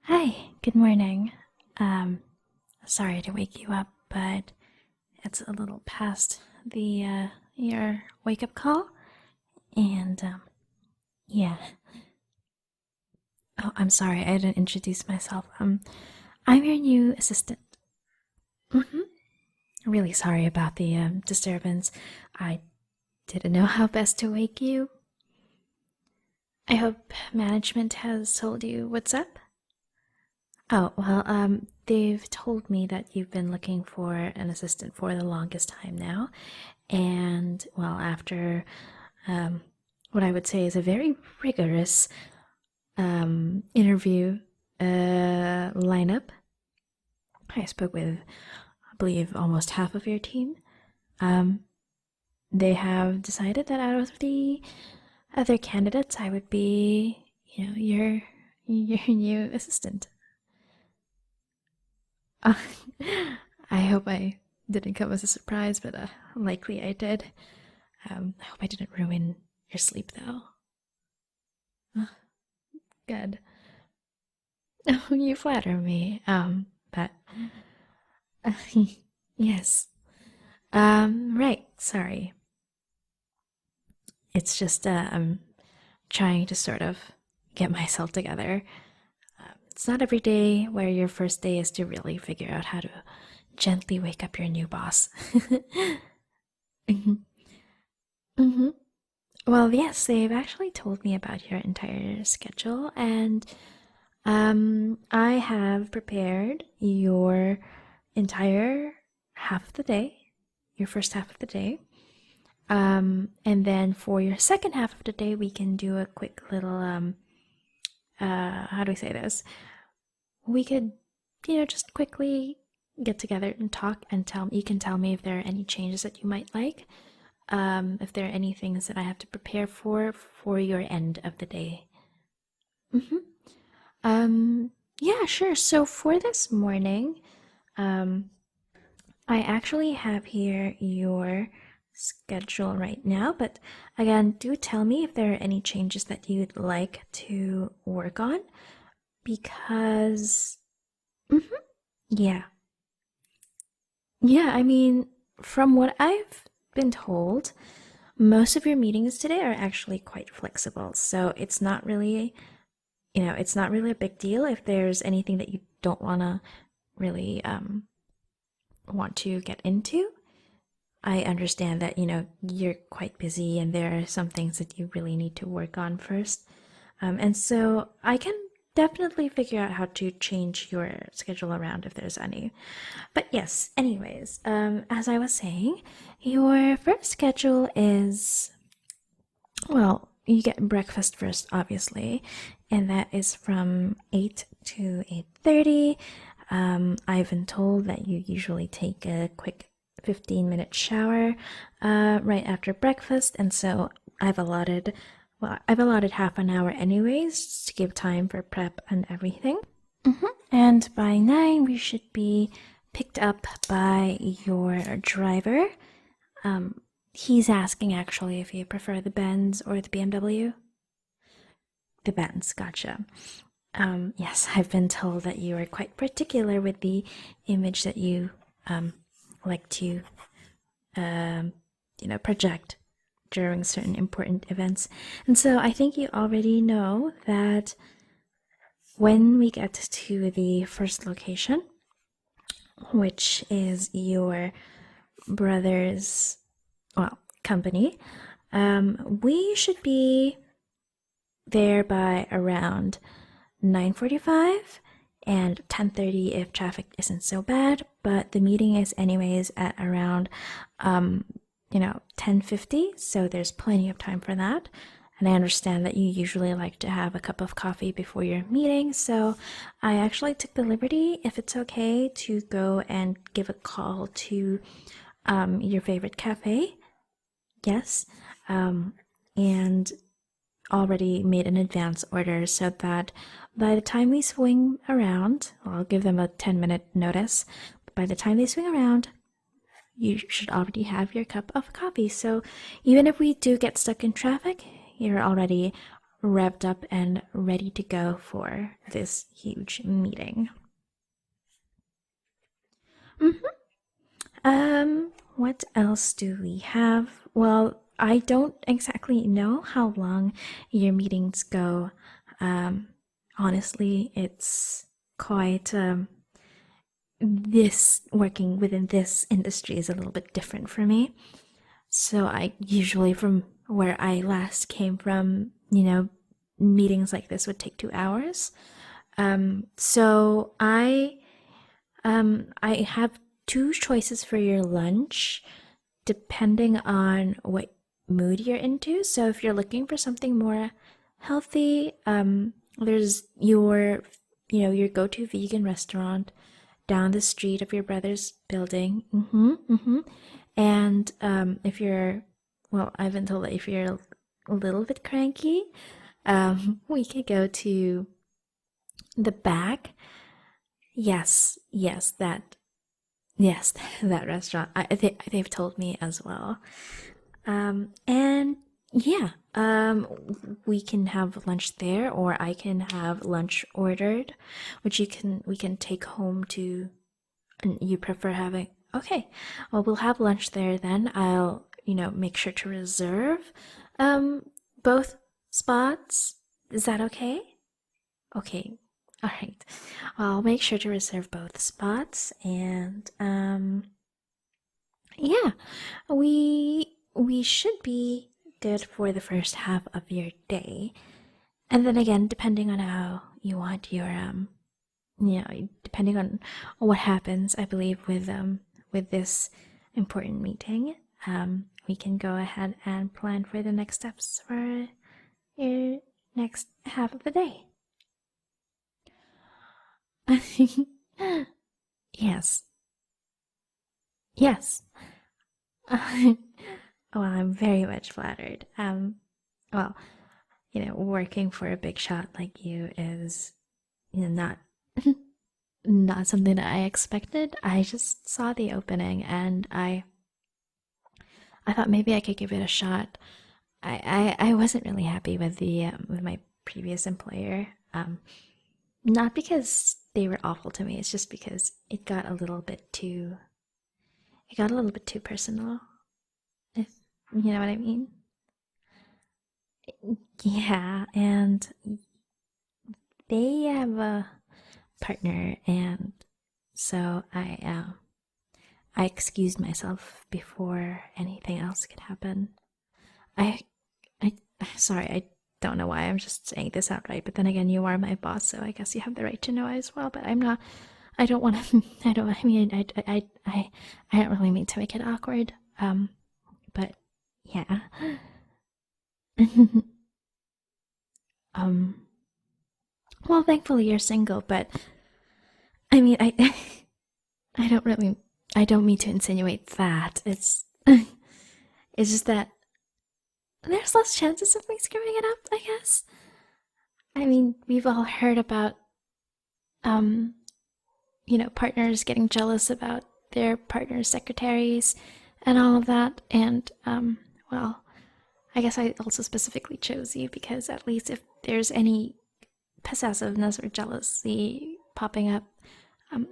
Hi, good morning. Um, Sorry to wake you up, but it's a little past your wake up call, and yeah. Oh, I'm sorry, I didn't introduce myself. I'm your new assistant. Mm-hmm. Really sorry about the disturbance. I didn't know how best to wake you. I hope management has told you what's up. Oh, well, they've told me that you've been looking for an assistant for the longest time now. And, well, after what I would say is a very rigorous interview lineup, I spoke with, I believe, almost half of your team. Um, they have decided that out of the other candidates, I would be, your new assistant. Uh, I hope I didn't come as a surprise, but likely I did. I hope I didn't ruin your sleep, though. Good. Oh, you flatter me. But yes. Right. Sorry. It's just I'm trying to sort of get myself together. It's not every day where your first day is to really figure out how to gently wake up your new boss. Mhm. Mhm. Well, yes, they've actually told me about your entire schedule, and I have prepared your entire half of the day, your first half of the day. And then for your second half of the day, we can do a quick little how do we say this? We could, just quickly get together and talk and you can tell me if there are any changes that you might like. If there are any things that I have to prepare for your end of the day. Mm-hmm. Yeah, sure. So for this morning, um, I actually have here your schedule right now, but again, do tell me if there are any changes that you'd like to work on because, Mhm. Yeah. Yeah, I mean, from what I've been told, most of your meetings today are actually quite flexible. So it's not really, it's not really a big deal if there's anything that you don't really want to get into. I understand that, you're quite busy and there are some things that you really need to work on first. And so I can definitely figure out how to change your schedule around if there's any. But yes, anyways, as I was saying, your first schedule is, well, you get breakfast first, obviously, and that is from 8 to 8:30. I've been told that you usually take a quick 15-minute shower right after breakfast, and so I've allotted half an hour anyways to give time for prep and everything. And by 9, we should be picked up by your driver. He's asking actually if you prefer the Benz or the BMW. The Benz, gotcha. Yes, I've been told that you are quite particular with the image that you like to, project during certain important events. And so I think you already know that when we get to the first location, which is your brother's, well, company, we should be there by around 9:45 and 10:30 if traffic isn't so bad, but the meeting is anyways at around 10:50, so there's plenty of time for that. And I understand that you usually like to have a cup of coffee before your meeting, so I actually took the liberty, if it's okay, to go and give a call to your favorite cafe. Yes. And already made an advance order so that by the time we swing around, well, I'll give them a 10-minute notice, but by the time they swing around, you should already have your cup of coffee. So even if we do get stuck in traffic, you're already revved up and ready to go for this huge meeting. What else do we have? Well, I don't exactly know how long your meetings go. Honestly, it's quite this working within this industry is a little bit different for me. So I usually, from where I last came from, meetings like this would take 2 hours. So I have two choices for your lunch, depending on what mood you're into. So if you're looking for something more healthy, there's your go-to vegan restaurant down the street of your brother's building. And if you're, well, I've been told that if you're a little bit cranky, we could go to the back. Yes, yes, that restaurant. They've told me as well. And yeah, we can have lunch there, or I can have lunch ordered, which we can take home to. And you prefer having? Okay, well, we'll have lunch there then. I'll make sure to reserve both spots. Is that okay? Okay. All right. I'll make sure to reserve both spots, and yeah, we should be good for the first half of your day. And then again, depending on how you want your depending on what happens, I believe with this important meeting, we can go ahead and plan for the next steps for your next half of the day. Yes. Yes. Well, I'm very much flattered. Well, working for a big shot like you is, not not something that I expected. I just saw the opening and I thought maybe I could give it a shot. I wasn't really happy with the with my previous employer. Not because they were awful to me. It's just because it got a little bit too personal. If you know what I mean. Yeah, and they have a partner, and so I excused myself before anything else could happen. I I sorry, I don't know why I'm just saying this outright, but then again, you are my boss, so I guess you have the right to know as well. But I'm not. I don't want to. I don't. I mean, I don't really mean to make it awkward. But yeah. um. Well, thankfully you're single, but I mean, I don't really. I don't mean to insinuate that. It's just that there's less chances of me screwing it up, I guess. I mean, we've all heard about, um, partners getting jealous about their partner's secretaries and all of that. And, well, I guess I also specifically chose you because at least if there's any possessiveness or jealousy popping up,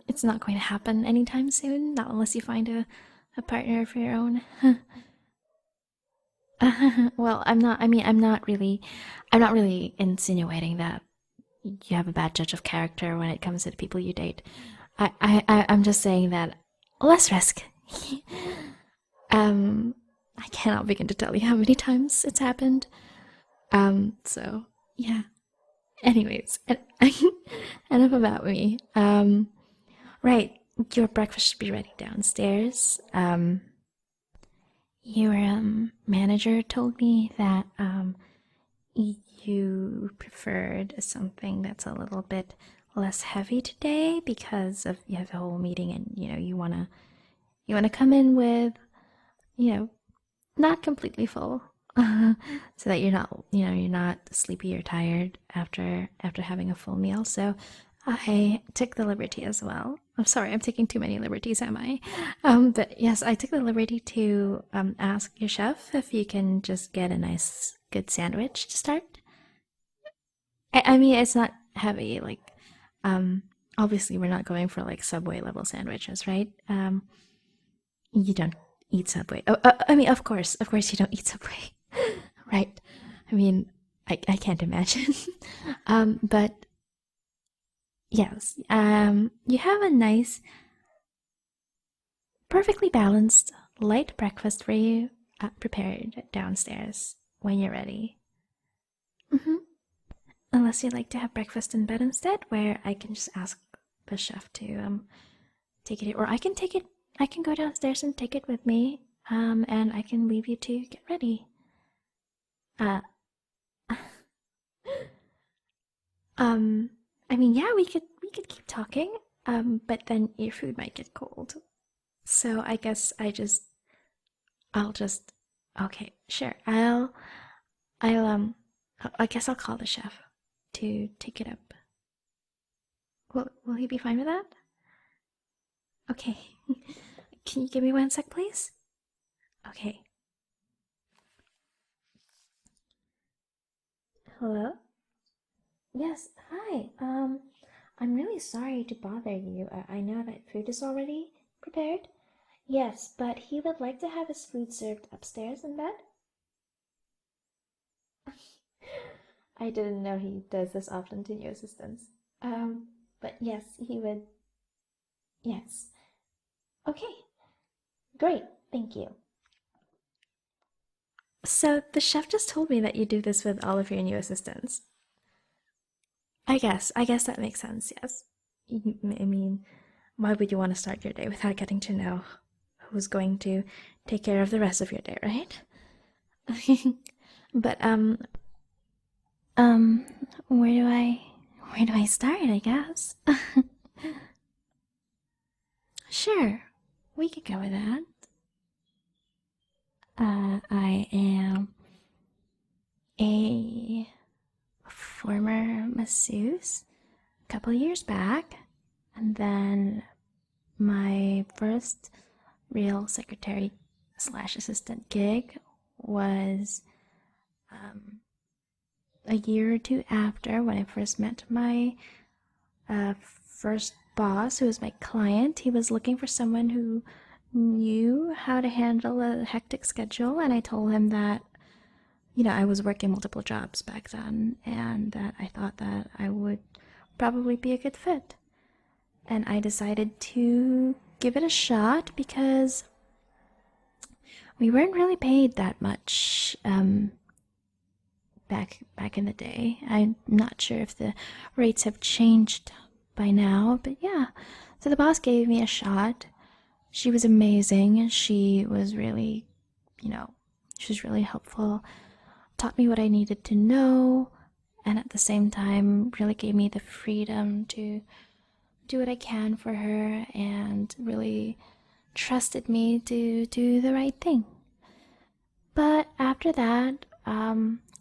it's not going to happen anytime soon, not unless you find a partner for your own. Well, I'm not really insinuating that you have a bad judge of character when it comes to the people you date. I'm just saying that less risk. I cannot begin to tell you how many times it's happened. So yeah. Anyways, enough about me. Right, your breakfast should be ready downstairs. Your manager told me that you preferred something that's a little bit less heavy today because of you have the whole meeting and you wanna come in with not completely full so that you're not sleepy or tired after having a full meal. So I took the liberty as well. I'm sorry, I'm taking too many liberties, am I? But yes, I took the liberty to ask your chef if you can just get a nice, good sandwich to start. I mean, it's not heavy. Like, um, obviously, we're not going for like Subway level sandwiches, right? You don't eat Subway. I mean, of course, you don't eat Subway, right? I mean, I can't imagine. But yes, you have a nice, perfectly balanced, light breakfast for you, prepared downstairs when you're ready. Hmm. Unless you'd like to have breakfast in bed instead, where I can just ask the chef to take it, or I can take it. I can go downstairs and take it with me, and I can leave you to get ready. Uh, um, I mean, yeah, we could keep talking, but then your food might get cold. So I guess I'll just okay, sure. I guess I'll call the chef to take it up. Will he be fine with that? Okay. Can you give me 1 sec, please? Okay. Hello? Yes, hi. I'm really sorry to bother you. I know that food is already prepared. Yes, but he would like to have his food served upstairs in bed. I didn't know he does this often to new assistants. But yes, he would. Yes. Okay, great. Thank you. So the chef just told me that you do this with all of your new assistants. I guess that makes sense. Yes. I mean, why would you want to start your day without getting to know who's going to take care of the rest of your day, right? But um, where do I where do I start? I guess. Sure, we could go with that. I am a former masseuse a couple years back, and then my first real secretary slash assistant gig was um, a year or two after when I first met my first boss, who was my client. He was looking for someone who knew how to handle a hectic schedule, and I told him that, I was working multiple jobs back then, and that I thought that I would probably be a good fit. And I decided to give it a shot because we weren't really paid that much back in the day. I'm not sure if the rates have changed by now, but yeah. So the boss gave me a shot. She was amazing. She was really, you know, she was really helpful. Taught me what I needed to know, and at the same time really gave me the freedom to do what I can for her and really trusted me to do the right thing. But after that,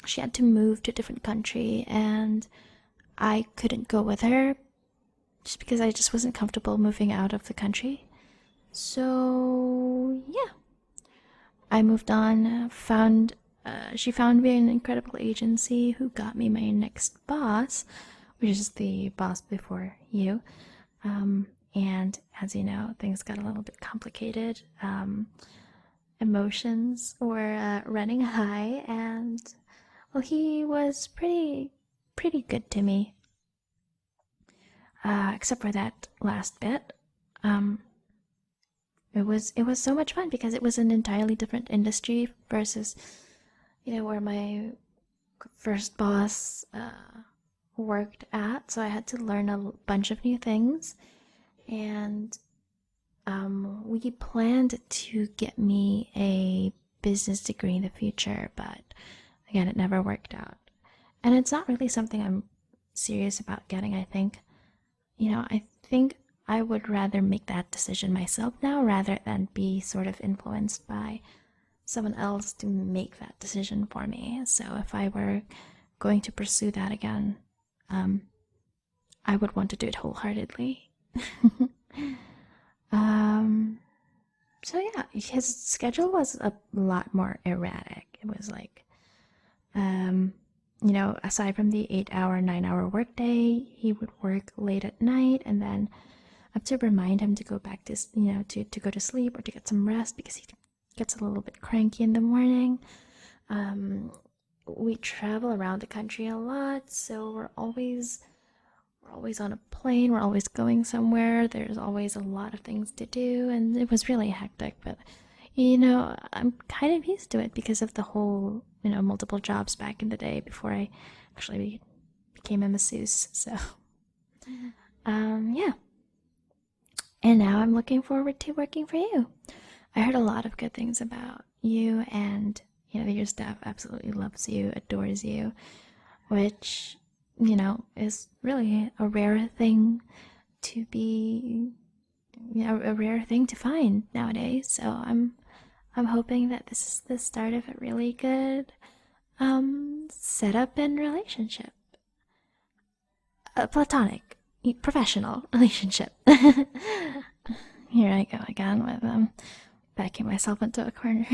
she had to move to a different country, and I couldn't go with her just because I just wasn't comfortable moving out of the country. So, yeah, I moved on, she found me an incredible agency who got me my next boss, which is the boss before you. And as you know, things got a little bit complicated. Emotions were running high, and well, he was pretty good to me, except for that last bit. Um, it was so much fun because it was an entirely different industry versus where my first boss worked at. So I had to learn a bunch of new things, and we planned to get me a business degree in the future, but again, it never worked out. And it's not really something I'm serious about getting, I think. I think I would rather make that decision myself now rather than be sort of influenced by someone else to make that decision for me. So if I were going to pursue that again, um, I would want to do it wholeheartedly. um, so yeah, his schedule was a lot more erratic. It was like, um, aside from the 8 hour, 9 hour workday, he would work late at night, and then I have to remind him to go back to, to go to sleep or to get some rest because he gets a little bit cranky in the morning. We travel around the country a lot, so we're always on a plane, we're always going somewhere, there's always a lot of things to do, and it was really hectic, but I'm kind of used to it because of the whole, multiple jobs back in the day before I actually became a masseuse. So, yeah. And now I'm looking forward to working for you. I heard a lot of good things about you, and your staff absolutely loves you, adores you, which, is really a rare thing to be, a rare thing to find nowadays. So I'm hoping that this is the start of a really good setup and relationship. A platonic, professional relationship. Here I go again with backing myself into a corner.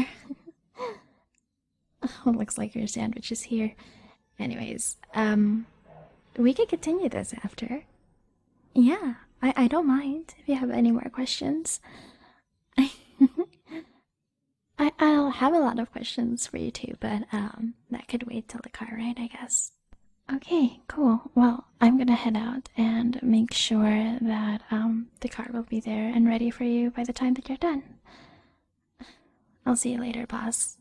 Looks like your sandwich is here. Anyways, we can continue this after. Yeah, I don't mind if you have any more questions. I'll have a lot of questions for you too, but that could wait till the car ride, I guess. Okay, cool. Well, I'm gonna head out and make sure that the car will be there and ready for you by the time that you're done. I'll see you later, boss.